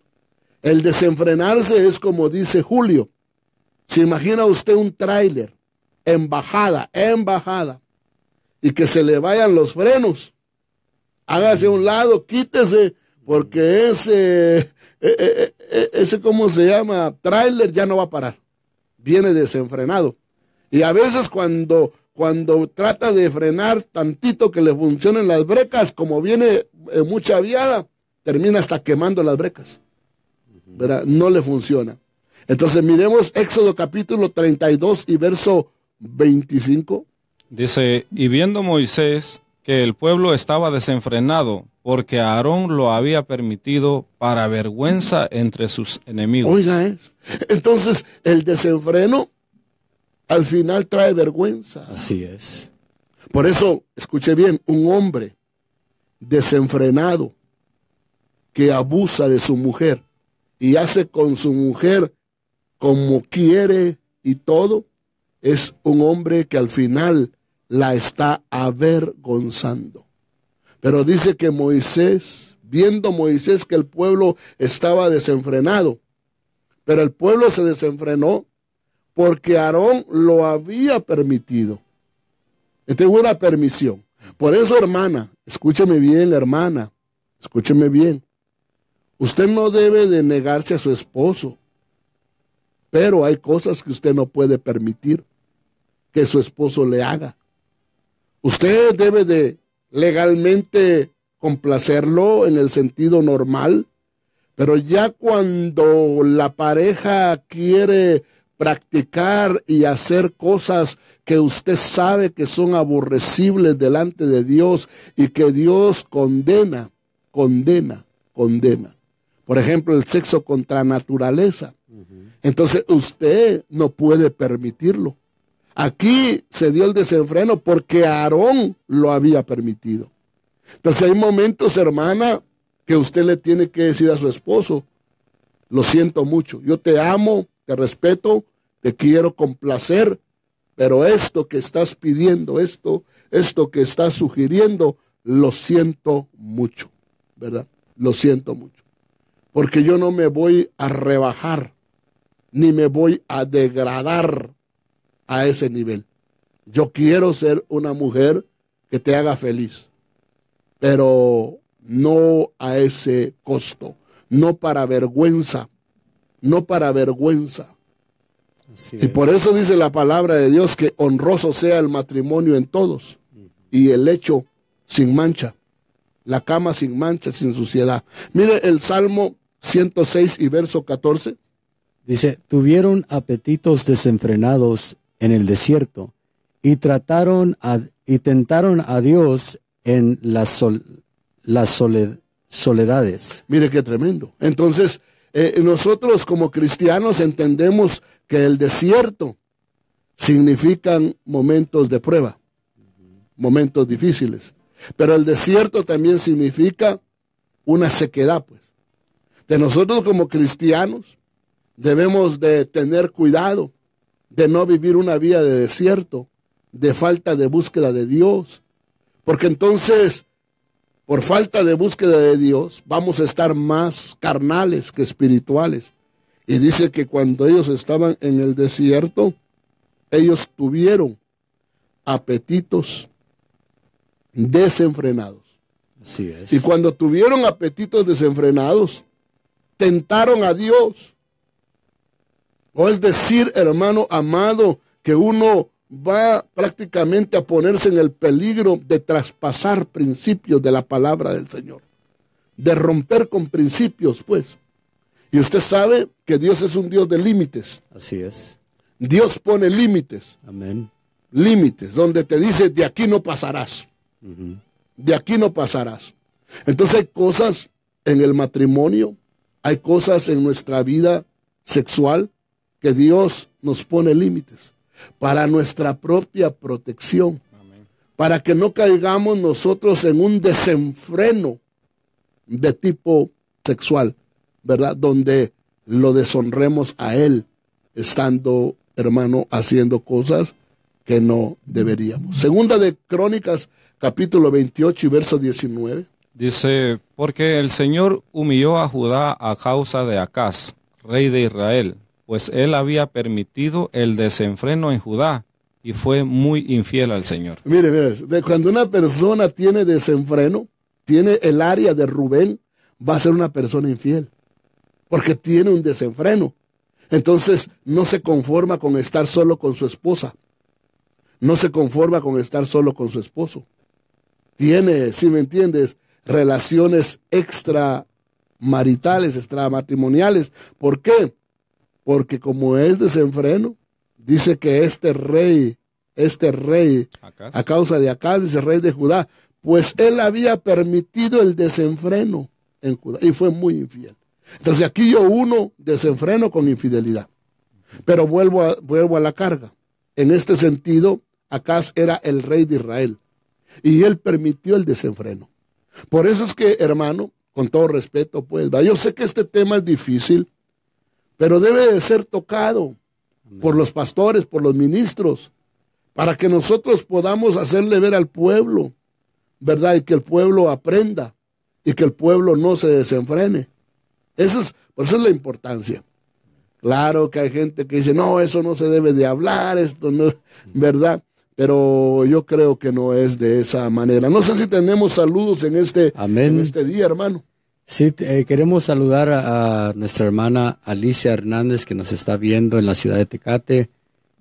El desenfrenarse es como dice Julio. ¿Se imagina usted un tráiler en bajada, y que se le vayan los frenos? Hágase a un lado, quítese, porque ese ¿cómo se llama? Tráiler ya no va a parar. Viene desenfrenado. Y a veces cuando trata de frenar tantito que le funcionen las brecas, como viene mucha viada, termina hasta quemando las brecas, ¿verdad? No le funciona. Entonces miremos Éxodo capítulo 32 y verso 25. Dice, y viendo Moisés que el pueblo estaba desenfrenado, porque Aarón lo había permitido para vergüenza entre sus enemigos. Oiga, entonces el desenfreno al final trae vergüenza. Así es. Por eso, escuche bien, un hombre desenfrenado que abusa de su mujer y hace con su mujer como quiere y todo, es un hombre que al final la está avergonzando. Pero dice que Moisés, viendo Moisés que el pueblo estaba desenfrenado, pero el pueblo se desenfrenó porque Aarón lo había permitido. Esta es una permisión. Por eso, hermana, escúcheme bien, hermana, escúcheme bien. Usted no debe de negarse a su esposo, pero hay cosas que usted no puede permitir que su esposo le haga. Usted debe de legalmente complacerlo en el sentido normal, pero ya cuando la pareja quiere practicar y hacer cosas que usted sabe que son aborrecibles delante de Dios y que Dios condena. Por ejemplo, el sexo contra naturaleza. Entonces usted no puede permitirlo. Aquí se dio el desenfreno porque Aarón lo había permitido. Entonces hay momentos, hermana, que usted le tiene que decir a su esposo, lo siento mucho, yo te amo, te respeto, te quiero complacer, pero esto que estás pidiendo, esto que estás sugiriendo, lo siento mucho, ¿verdad? Lo siento mucho. Porque yo no me voy a rebajar, ni me voy a degradar a ese nivel. Yo quiero ser una mujer que te haga feliz, pero no a ese costo, no para vergüenza, no para vergüenza. Y por eso dice la palabra de Dios que honroso sea el matrimonio en todos y el lecho sin mancha, la cama sin mancha, sin suciedad. Mire el Salmo 106 y verso 14. Dice, tuvieron apetitos desenfrenados en el desierto y tentaron a Dios en las soledades. Mire qué tremendo. Entonces, nosotros como cristianos entendemos que el desierto significan momentos de prueba, momentos difíciles. Pero el desierto también significa una sequedad, pues. De nosotros como cristianos debemos de tener cuidado de no vivir una vida de desierto, de falta de búsqueda de Dios, porque entonces, por falta de búsqueda de Dios, vamos a estar más carnales que espirituales. Y dice que cuando ellos estaban en el desierto, ellos tuvieron apetitos desenfrenados. Así es. Y cuando tuvieron apetitos desenfrenados, tentaron a Dios. O es decir, hermano amado, que uno va prácticamente a ponerse en el peligro de traspasar principios de la palabra del Señor, de romper con principios, pues. Y usted sabe que Dios es un Dios de límites. Así es. Dios pone límites. Amén. Límites, donde te dice, de aquí no pasarás. De aquí no pasarás. Entonces hay cosas en el matrimonio, hay cosas en nuestra vida sexual que Dios nos pone límites para nuestra propia protección. Amén. Para que no caigamos nosotros en un desenfreno de tipo sexual, ¿verdad? Donde lo deshonremos a Él, estando, hermano, haciendo cosas que no deberíamos. Segunda de Crónicas, capítulo 28 y verso 19. Dice, porque el Señor humilló a Judá a causa de Acaz, rey de Israel, pues él había permitido el desenfreno en Judá y fue muy infiel al Señor. Mire, cuando una persona tiene desenfreno, tiene el área de Rubén, va a ser una persona infiel, porque tiene un desenfreno. Entonces no se conforma con estar solo con su esposa, no se conforma con estar solo con su esposo. Tiene, si me entiendes, relaciones extramaritales, extramatrimoniales. ¿Por qué? Porque como es desenfreno, dice que este rey, ¿Acaz? A causa de Acaz, dice rey de Judá, pues él había permitido el desenfreno en Judá y fue muy infiel. Entonces aquí yo uno desenfreno con infidelidad. Pero vuelvo a la carga. En este sentido, Acaz era el rey de Israel y él permitió el desenfreno. Por eso es que, hermano, con todo respeto, pues, yo sé que este tema es difícil, pero debe de ser tocado por los pastores, por los ministros, para que nosotros podamos hacerle ver al pueblo, ¿verdad? Y que el pueblo aprenda y que el pueblo no se desenfrene. Por eso es la importancia. Claro que hay gente que dice, no, eso no se debe de hablar, esto no, ¿verdad? Pero yo creo que no es de esa manera. No sé si tenemos saludos en este día, hermano. Sí, queremos saludar a nuestra hermana Alicia Hernández, que nos está viendo en la ciudad de Tecate.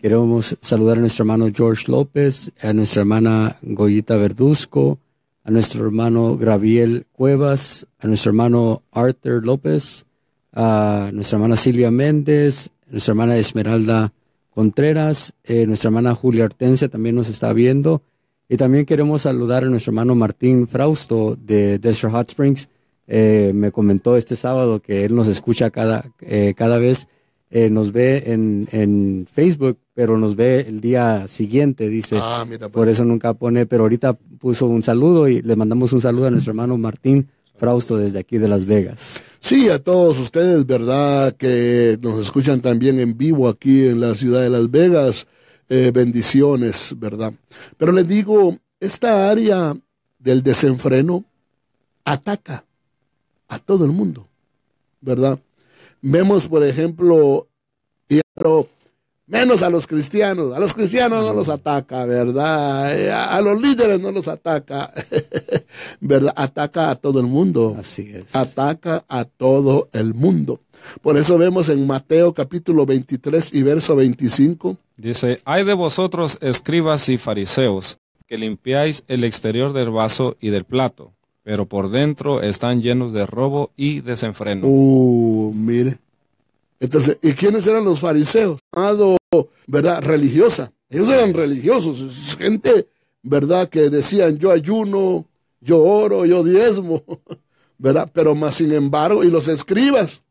Queremos saludar a nuestro hermano George López, a nuestra hermana Goyita Verduzco, a nuestro hermano Graviel Cuevas, a nuestro hermano Arthur López, a nuestra hermana Silvia Méndez, a nuestra hermana Esmeralda Contreras, nuestra hermana Julia Hortensia también nos está viendo. Y también queremos saludar a nuestro hermano Martín Frausto de Desert Hot Springs. Me comentó este sábado que él nos escucha cada vez, nos ve en Facebook, pero nos ve el día siguiente, dice. Mira, por eso nunca pone, pero ahorita puso un saludo y le mandamos un saludo a nuestro hermano Martín Frausto desde aquí de Las Vegas. Sí, a todos ustedes, ¿verdad? Que nos escuchan también en vivo aquí en la ciudad de Las Vegas. Bendiciones, ¿verdad? Pero les digo, esta área del desenfreno ataca a todo el mundo, ¿verdad? Vemos, por ejemplo, pero menos a los cristianos no los ataca, ¿verdad? A los líderes no los ataca, ¿verdad? Ataca a todo el mundo. Así es. Ataca a todo el mundo. Por eso vemos en Mateo capítulo 23 y verso 25. Dice, hay de vosotros escribas y fariseos, que limpiáis el exterior del vaso y del plato, pero por dentro están llenos de robo y desenfreno. Mire. Entonces, ¿y quiénes eran los fariseos? ¿Verdad? Religiosa. Ellos eran religiosos, gente, ¿verdad? Que decían, yo ayuno, yo oro, yo diezmo, ¿verdad? Pero más sin embargo, y los escribas,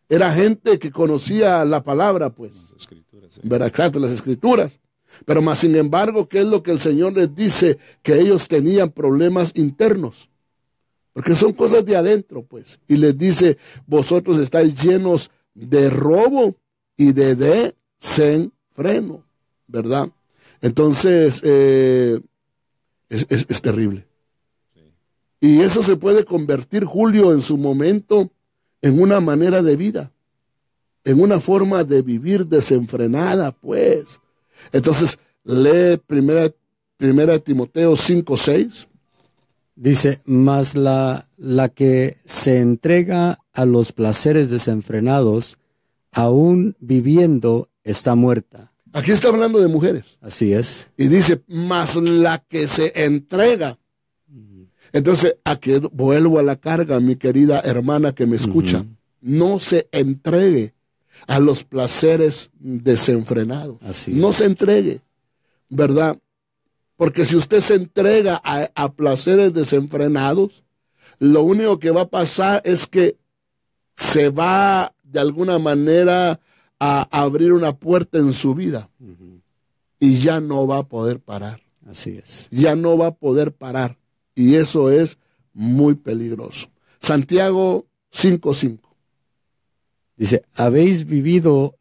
era gente que conocía la palabra, pues. Las escrituras, sí. ¿Verdad? Exacto, las escrituras. Pero más sin embargo, ¿qué es lo que el Señor les dice? Que ellos tenían problemas internos. porque son cosas de adentro, pues. Y les dice, vosotros estáis llenos de robo y de desenfreno, ¿verdad? Entonces, es terrible. Y eso se puede convertir, Julio, en su momento, en una manera de vida, en una forma de vivir desenfrenada, pues. Entonces, lee primera Timoteo 5:6. Dice, mas la que se entrega a los placeres desenfrenados, aún viviendo, está muerta. Aquí está hablando de mujeres. Así es. Y dice, mas la que se entrega. Entonces, aquí vuelvo a la carga, mi querida hermana que me escucha. No se entregue a los placeres desenfrenados. Así no es. se entregue, ¿verdad? Porque si usted se entrega a placeres desenfrenados, lo único que va a pasar es que se va de alguna manera a abrir una puerta en su vida y ya no va a poder parar. Así es. Ya no va a poder parar. Y eso es muy peligroso. Santiago 5:5. Dice, habéis vivido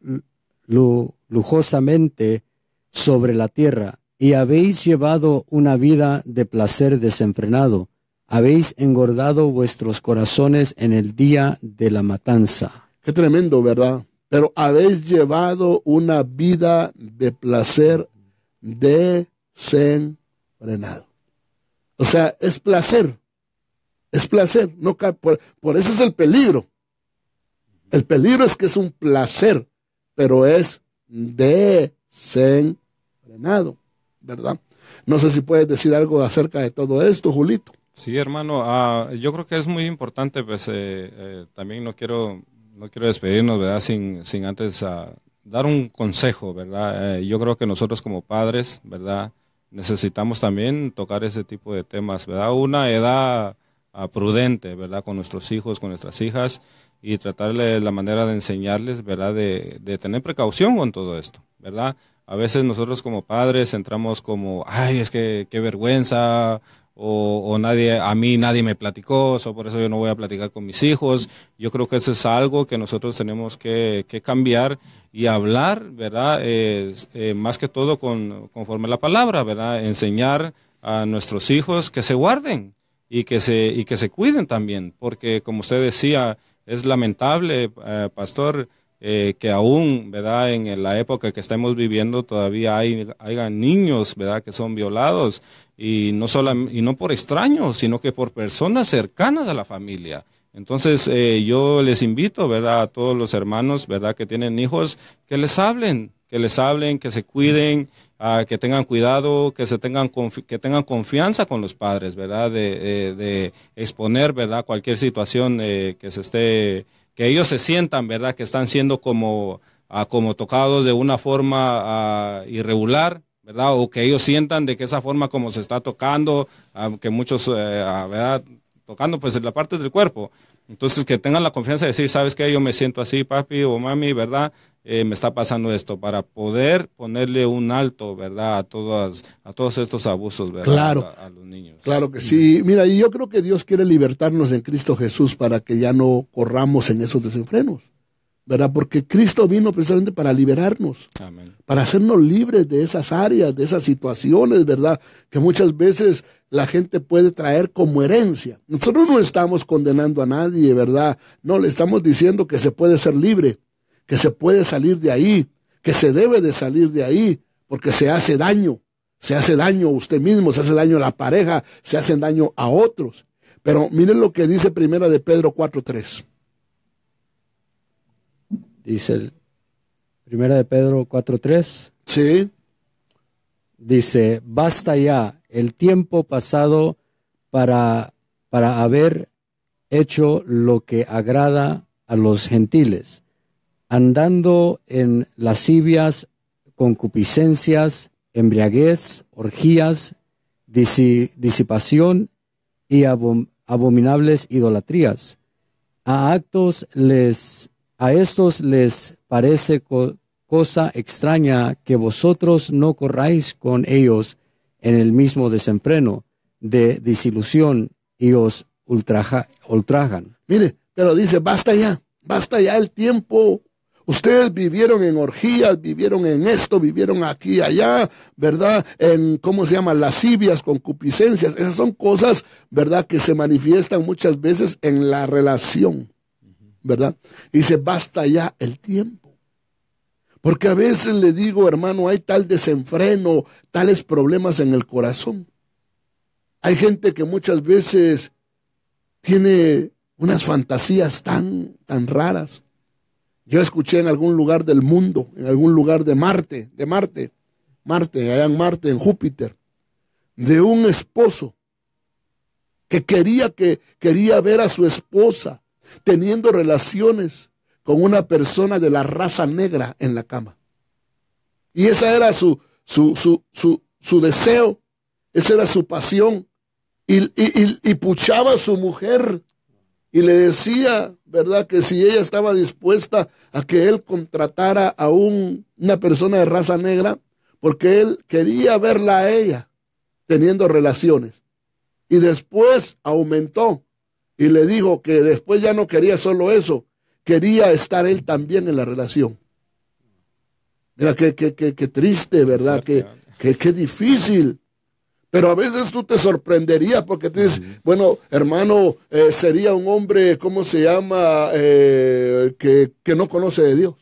lujosamente sobre la tierra y habéis llevado una vida de placer desenfrenado. Habéis engordado vuestros corazones en el día de la matanza. Qué tremendo, ¿verdad? Pero habéis llevado una vida de placer desenfrenado. O sea, es placer. Es placer. No, por eso es el peligro. El peligro es que es un placer, pero es desenfrenado, ¿verdad? No sé si puedes decir algo acerca de todo esto, Julito. Sí, hermano, yo creo que es muy importante, pues también no quiero despedirnos, ¿verdad? Sin antes dar un consejo, ¿verdad? Yo creo que nosotros como padres, ¿verdad? Necesitamos también tocar ese tipo de temas, ¿verdad? Una edad prudente, ¿verdad? Con nuestros hijos, con nuestras hijas, y tratarle la manera de enseñarles, ¿verdad? De tener precaución con todo esto, ¿verdad? A veces nosotros como padres entramos como, ay, es que qué vergüenza, o a mí nadie me platicó, por eso yo no voy a platicar con mis hijos. Yo creo que eso es algo que nosotros tenemos que cambiar y hablar, ¿verdad? Más que todo conforme a la palabra, ¿verdad? Enseñar a nuestros hijos que se guarden y que se cuiden también, porque como usted decía, es lamentable, pastor, que aún, ¿verdad? En la época que estamos viviendo todavía hay niños, ¿verdad? Que son violados y no por extraños, sino que por personas cercanas a la familia. Entonces yo les invito, ¿verdad? A todos los hermanos, ¿verdad? Que tienen hijos, que les hablen, que se cuiden, que tengan cuidado, que tengan confianza con los padres, ¿verdad? De exponer, ¿verdad? Cualquier situación que ellos se sientan, ¿verdad? Que están siendo como tocados de una forma irregular, ¿verdad? O que ellos sientan de que esa forma como se está tocando, que muchos, ¿verdad? Tocando pues en la parte del cuerpo. Entonces que tengan la confianza de decir, ¿sabes qué? Yo me siento así, papi o mami, ¿verdad? Me está pasando esto, para poder ponerle un alto, ¿verdad? A todos estos abusos, ¿verdad? Claro. A los niños. Claro que sí. Mira, y yo creo que Dios quiere libertarnos en Cristo Jesús para que ya no corramos en esos desenfrenos, ¿verdad? Porque Cristo vino precisamente para liberarnos. Amén. Para hacernos libres de esas áreas, de esas situaciones, ¿verdad? Que muchas veces la gente puede traer como herencia. Nosotros no estamos condenando a nadie, ¿verdad? No, le estamos diciendo que se puede ser libre, que se puede salir de ahí, que se debe de salir de ahí, porque se hace daño a usted mismo, se hace daño a la pareja, se hace daño a otros. Pero miren lo que dice Primera de Pedro 4:3. Dice Primera de Pedro 4:3. Sí. Dice, basta ya el tiempo pasado para haber hecho lo que agrada a los gentiles, andando en lascivias, concupiscencias, embriaguez, orgías, disipación y abominables idolatrías. A estos les parece cosa extraña que vosotros no corráis con ellos en el mismo desenfreno de disilusión y os ultrajan. Mire, pero dice, basta ya el tiempo. Ustedes vivieron en orgías, vivieron en esto, vivieron aquí y allá, ¿verdad? En, ¿cómo se llama? Lascivias, concupiscencias. Esas son cosas, ¿verdad? Que se manifiestan muchas veces en la relación, ¿verdad? Y dice, basta ya el tiempo. Porque a veces le digo, hermano, hay tal desenfreno, tales problemas en el corazón. Hay gente que muchas veces tiene unas fantasías tan raras. Yo escuché en algún lugar del mundo, en algún lugar de Marte, allá en Marte, en Júpiter, de un esposo que quería ver a su esposa teniendo relaciones con una persona de la raza negra en la cama. Y esa era su deseo, esa era su pasión. Y puchaba a su mujer y le decía, ¿verdad?, que si ella estaba dispuesta a que él contratara a una persona de raza negra, porque él quería verla a ella teniendo relaciones. Y después aumentó y le dijo que después ya no quería solo eso, quería estar él también en la relación. Mira, qué triste, ¿verdad? Qué difícil. Pero a veces tú te sorprenderías porque te dices, bueno, hermano, sería un hombre, ¿cómo se llama? Que no conoce de Dios.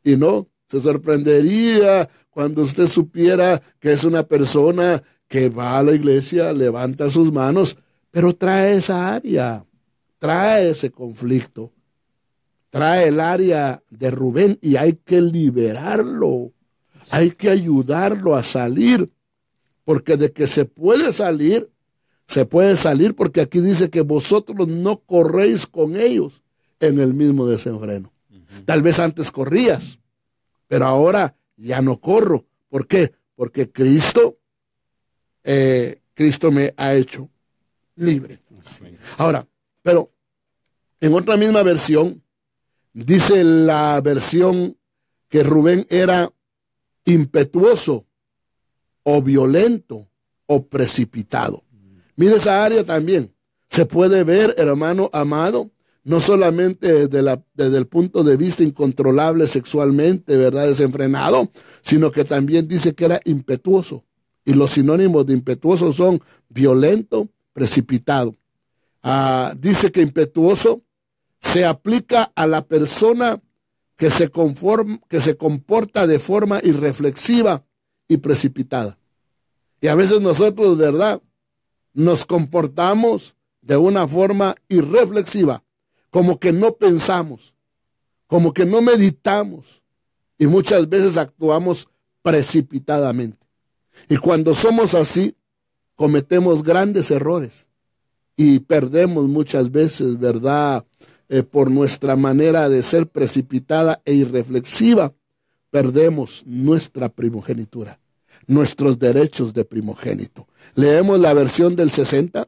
Y no, se sorprendería cuando usted supiera que es una persona que va a la iglesia, levanta sus manos, pero trae esa área, trae ese conflicto, trae el área de Rubén y hay que liberarlo. Hay que ayudarlo a salir, porque de que se puede salir porque aquí dice que vosotros no corréis con ellos en el mismo desenfreno. Tal vez antes corrías, pero ahora ya no corro. ¿Por qué? Porque Cristo me ha hecho libre. Ahora, pero en otra misma versión, dice la versión que Rubén era impetuoso o violento o precipitado. Mire esa área también. Se puede ver, hermano amado, no solamente desde el punto de vista incontrolable sexualmente, ¿verdad?, desenfrenado, sino que también dice que era impetuoso. Y los sinónimos de impetuoso son violento, precipitado. Dice que impetuoso se aplica a la persona que se comporta de forma irreflexiva y precipitada. Y a veces nosotros, ¿verdad?, nos comportamos de una forma irreflexiva, como que no pensamos, como que no meditamos, y muchas veces actuamos precipitadamente. Y cuando somos así, cometemos grandes errores y perdemos muchas veces, ¿verdad?, por nuestra manera de ser precipitada e irreflexiva, perdemos nuestra primogenitura, nuestros derechos de primogénito. Leemos la versión del 60.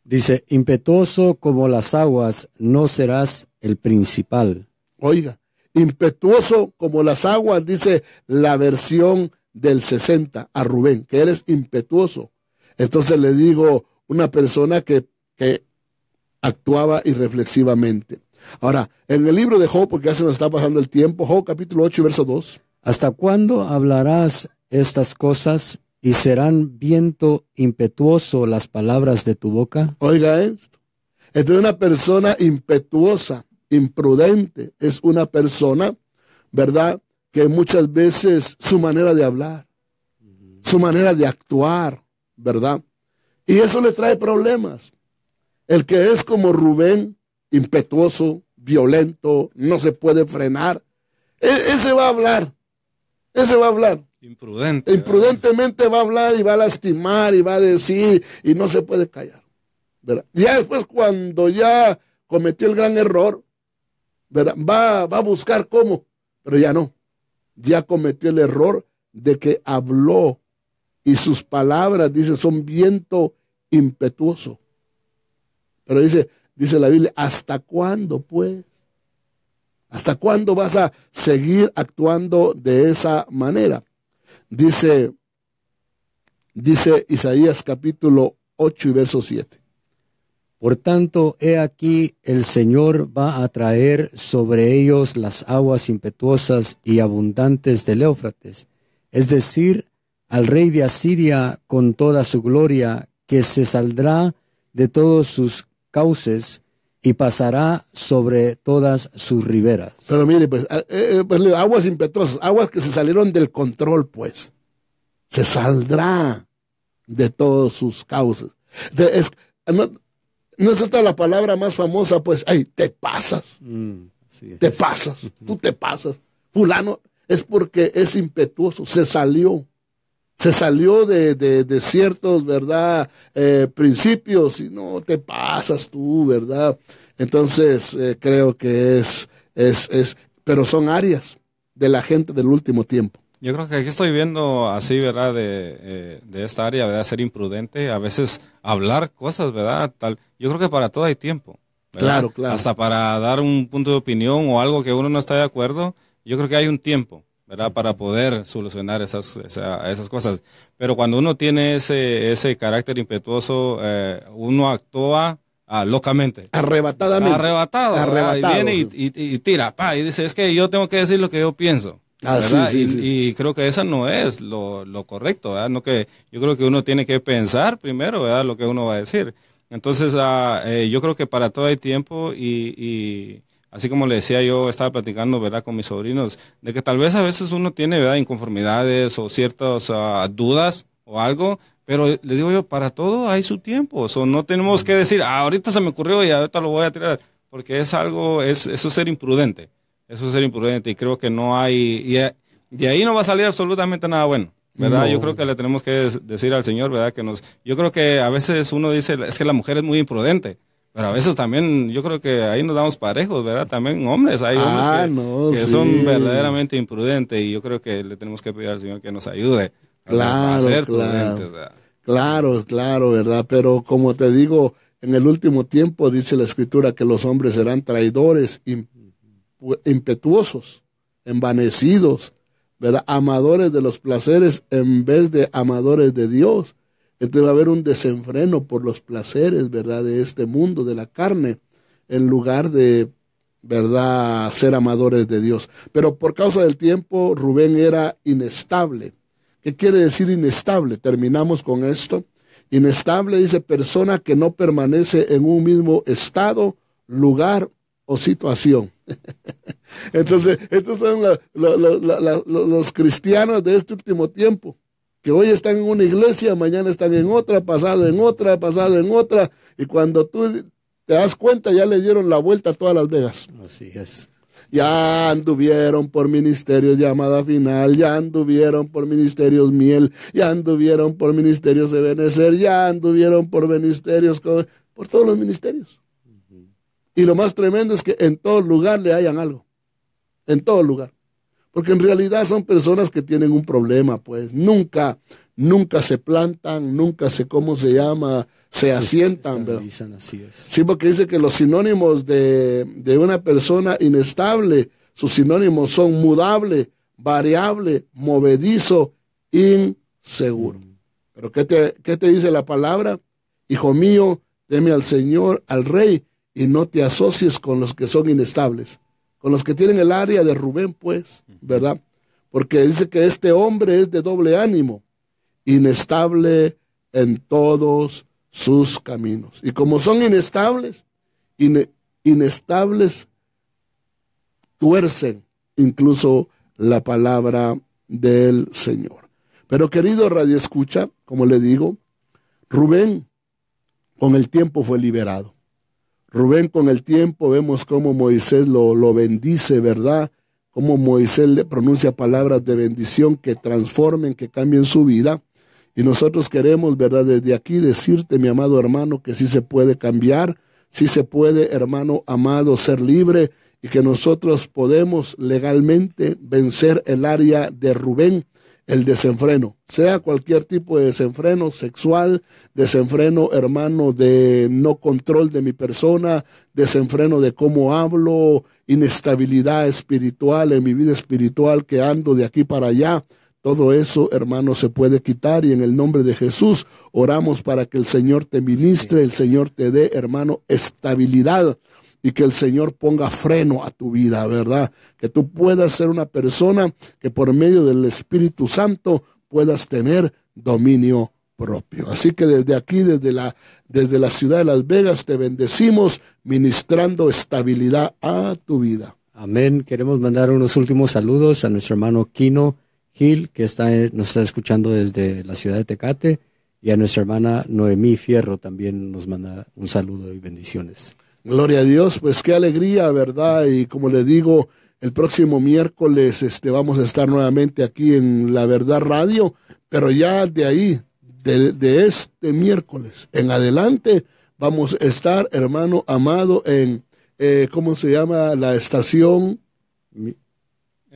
Dice, impetuoso como las aguas, no serás el principal. Oiga, impetuoso como las aguas, dice la versión del 60 a Rubén, que eres impetuoso. Entonces le digo, una persona que actuaba irreflexivamente. Ahora, en el libro de Job, porque ya se nos está pasando el tiempo, Job capítulo 8, verso 2. ¿Hasta cuándo hablarás estas cosas y serán viento impetuoso las palabras de tu boca? Oiga esto. Entonces una persona impetuosa, imprudente, es una persona, ¿verdad?, que muchas veces su manera de hablar, su manera de actuar, ¿verdad?, y eso le trae problemas. El que es como Rubén, impetuoso, violento, no se puede frenar, ese va a hablar, Imprudente. Imprudentemente va a hablar y va a lastimar y va a decir y no se puede callar, ¿verdad? Ya después, cuando ya cometió el gran error, ¿verdad?, va a buscar cómo, pero ya no, ya cometió el error de que habló y sus palabras, dice, son viento impetuoso. Pero dice la Biblia, ¿hasta cuándo, pues? ¿Hasta cuándo vas a seguir actuando de esa manera? Dice Dice Isaías capítulo 8 y verso 7. Por tanto, he aquí, el Señor va a traer sobre ellos las aguas impetuosas y abundantes del Éufrates, es decir, al rey de Asiria con toda su gloria, que se saldrá de todos sus cauces y pasará sobre todas sus riberas. Pero mire, pues, aguas impetuosas, aguas que se salieron del control, pues. Se saldrá de todos sus cauces. No es esta la palabra más famosa, pues, ay, te pasas. Te pasas, tú te pasas. Fulano es porque es impetuoso, se salió de ciertos, ¿verdad? Principios, y no te pasas tú, ¿verdad? Entonces, creo que pero son áreas de la gente del último tiempo. Yo creo que aquí estoy viendo así, ¿verdad? De esta área, ¿verdad? Ser imprudente, a veces hablar cosas, ¿verdad? Yo creo que para todo hay tiempo, ¿verdad? Claro, claro. Hasta para dar un punto de opinión o algo que uno no está de acuerdo, yo creo que hay un tiempo, ¿verdad? Para poder solucionar esas cosas. Pero cuando uno tiene ese carácter impetuoso, uno actúa locamente. Arrebatadamente. Arrebatado. Y viene y tira, y dice, es que yo tengo que decir lo que yo pienso. ¿Verdad? Sí. Y creo que esa no es lo correcto, ¿verdad? No, que yo creo que uno tiene que pensar primero, ¿verdad? Lo que uno va a decir. Entonces, yo creo que para todo hay tiempo y así como le decía, yo estaba platicando, ¿verdad? Con mis sobrinos, de que tal vez a veces uno tiene, ¿verdad? Inconformidades o ciertas dudas o algo, pero les digo yo, para todo hay su tiempo. No tenemos que decir, ahorita se me ocurrió y ahorita lo voy a tirar, porque eso es ser imprudente. Eso es ser imprudente y creo que no hay, y de ahí no va a salir absolutamente nada bueno, ¿verdad? No. Yo creo que le tenemos que decir al Señor, ¿verdad? Yo creo que a veces uno dice, es que la mujer es muy imprudente, pero a veces también, yo creo que ahí nos damos parejos, ¿verdad? También hombres, hay hombres que son verdaderamente imprudentes y yo creo que le tenemos que pedir al Señor que nos ayude a ser prudentes, ¿verdad? Claro, ¿verdad? Pero como te digo, en el último tiempo dice la Escritura que los hombres serán traidores, impetuosos, envanecidos, ¿verdad? Amadores de los placeres en vez de amadores de Dios. Entonces va a haber un desenfreno por los placeres, ¿verdad? De este mundo, de la carne, en lugar de, ¿verdad?, ser amadores de Dios. Pero por causa del tiempo, Rubén era inestable. ¿Qué quiere decir inestable? Terminamos con esto. Inestable dice persona que no permanece en un mismo estado, lugar o situación. Entonces, estos son los cristianos de este último tiempo, que hoy están en una iglesia, mañana están en otra, pasado en otra, y cuando tú te das cuenta ya le dieron la vuelta a todas Las Vegas. Así es. Ya anduvieron por ministerios Llamada Final, ya anduvieron por ministerios Miel, ya anduvieron por ministerios Ebenezer, ya anduvieron por ministerios, por todos los ministerios. Y lo más tremendo es que en todo lugar le hayan algo. En todo lugar. Porque en realidad son personas que tienen un problema, pues. Nunca se plantan, nunca se asientan. Así es. Sí, porque dice que los sinónimos de una persona inestable, sus sinónimos son mudable, variable, movedizo, inseguro. Pero ¿qué te dice la palabra? Hijo mío, teme al Señor, al Rey, y no te asocies con los que son inestables, con los que tienen el área de Rubén, pues, ¿verdad? Porque dice que este hombre es de doble ánimo, inestable en todos sus caminos. Y como son inestables, tuercen incluso la palabra del Señor. Pero querido Radio Escucha, como le digo, Rubén con el tiempo fue liberado. Rubén con el tiempo vemos cómo Moisés lo bendice, ¿verdad? Cómo Moisés le pronuncia palabras de bendición que transformen, que cambien su vida. Y nosotros queremos, ¿verdad?, desde aquí decirte, mi amado hermano, que sí se puede cambiar, sí se puede, hermano amado, ser libre y que nosotros podemos legalmente vencer el área de Rubén, el desenfreno, sea cualquier tipo de desenfreno sexual, desenfreno, hermano, de no control de mi persona, desenfreno de cómo hablo, inestabilidad espiritual en mi vida espiritual, que ando de aquí para allá. todo eso, hermano, se puede quitar, y en el nombre de Jesús oramos para que el Señor te ministre, el Señor te dé, hermano, estabilidad, y que el Señor ponga freno a tu vida, ¿verdad? Que tú puedas ser una persona que por medio del Espíritu Santo puedas tener dominio propio. Así que desde aquí, desde la ciudad de Las Vegas, te bendecimos ministrando estabilidad a tu vida. Amén. Queremos mandar unos últimos saludos a nuestro hermano Kino Gil, que nos está escuchando desde la ciudad de Tecate, y a nuestra hermana Noemí Fierro también nos manda un saludo y bendiciones. Gloria a Dios, pues qué alegría, ¿verdad? Y como le digo, el próximo miércoles vamos a estar nuevamente aquí en La Verdad Radio, pero ya de ahí, de este miércoles en adelante, vamos a estar, hermano amado, en, ¿cómo se llama la estación?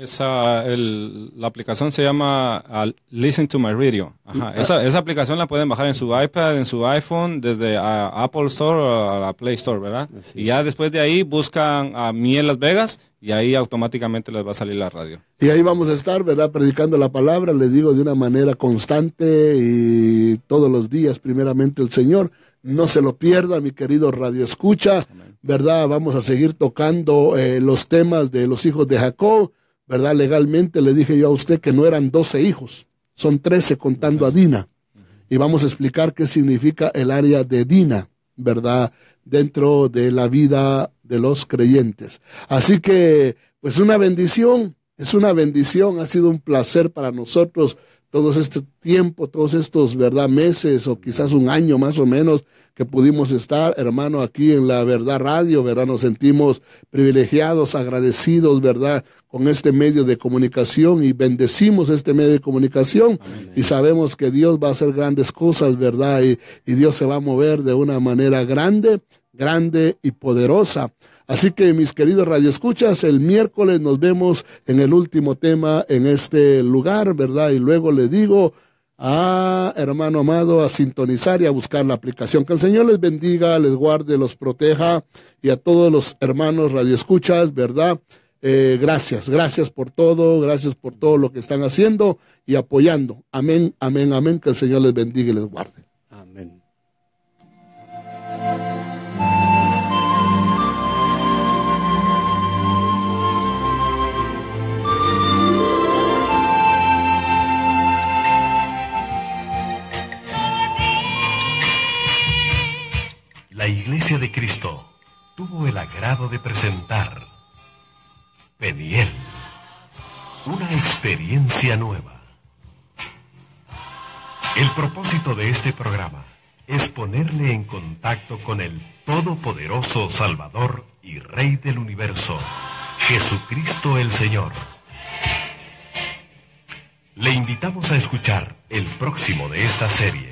La aplicación se llama Listen to My Radio. Ajá. Esa aplicación la pueden bajar en su iPad, en su iPhone, desde Apple Store o a la Play Store, ¿verdad? Y ya después de ahí buscan a Miel Las Vegas y ahí automáticamente les va a salir la radio. Y ahí vamos a estar, ¿verdad? Predicando la palabra, le digo, de una manera constante y todos los días, primeramente el Señor. No se lo pierda, mi querido Radio Escucha, ¿verdad? Vamos a seguir tocando los temas de los hijos de Jacob, ¿verdad? Legalmente le dije yo a usted que no eran 12 hijos, son 13 contando a Dina. Y vamos a explicar qué significa el área de Dina, ¿verdad? Dentro de la vida de los creyentes. Así que, pues es una bendición, ha sido un placer para nosotros todo este tiempo, todos estos, ¿verdad?, meses o quizás un año más o menos que pudimos estar, hermano, aquí en La Verdad Radio, ¿verdad? Nos sentimos privilegiados, agradecidos, ¿verdad?, con este medio de comunicación, y bendecimos este medio de comunicación. Amén. Y sabemos que Dios va a hacer grandes cosas, ¿verdad? Y Dios se va a mover de una manera grande y poderosa. Así que, mis queridos radioescuchas, el miércoles nos vemos en el último tema en este lugar, ¿verdad? Y luego le digo hermano amado, a sintonizar y a buscar la aplicación. Que el Señor les bendiga, les guarde, los proteja, y a todos los hermanos radioescuchas, ¿verdad? Gracias por todo lo que están haciendo y apoyando. Amén, amén, amén. Que el Señor les bendiga y les guarde. Amén. La Iglesia de Cristo tuvo el agrado de presentar Peniel, una experiencia nueva. El propósito de este programa es ponerle en contacto con el Todopoderoso Salvador y Rey del Universo, Jesucristo el Señor. Le invitamos a escuchar el próximo de esta serie.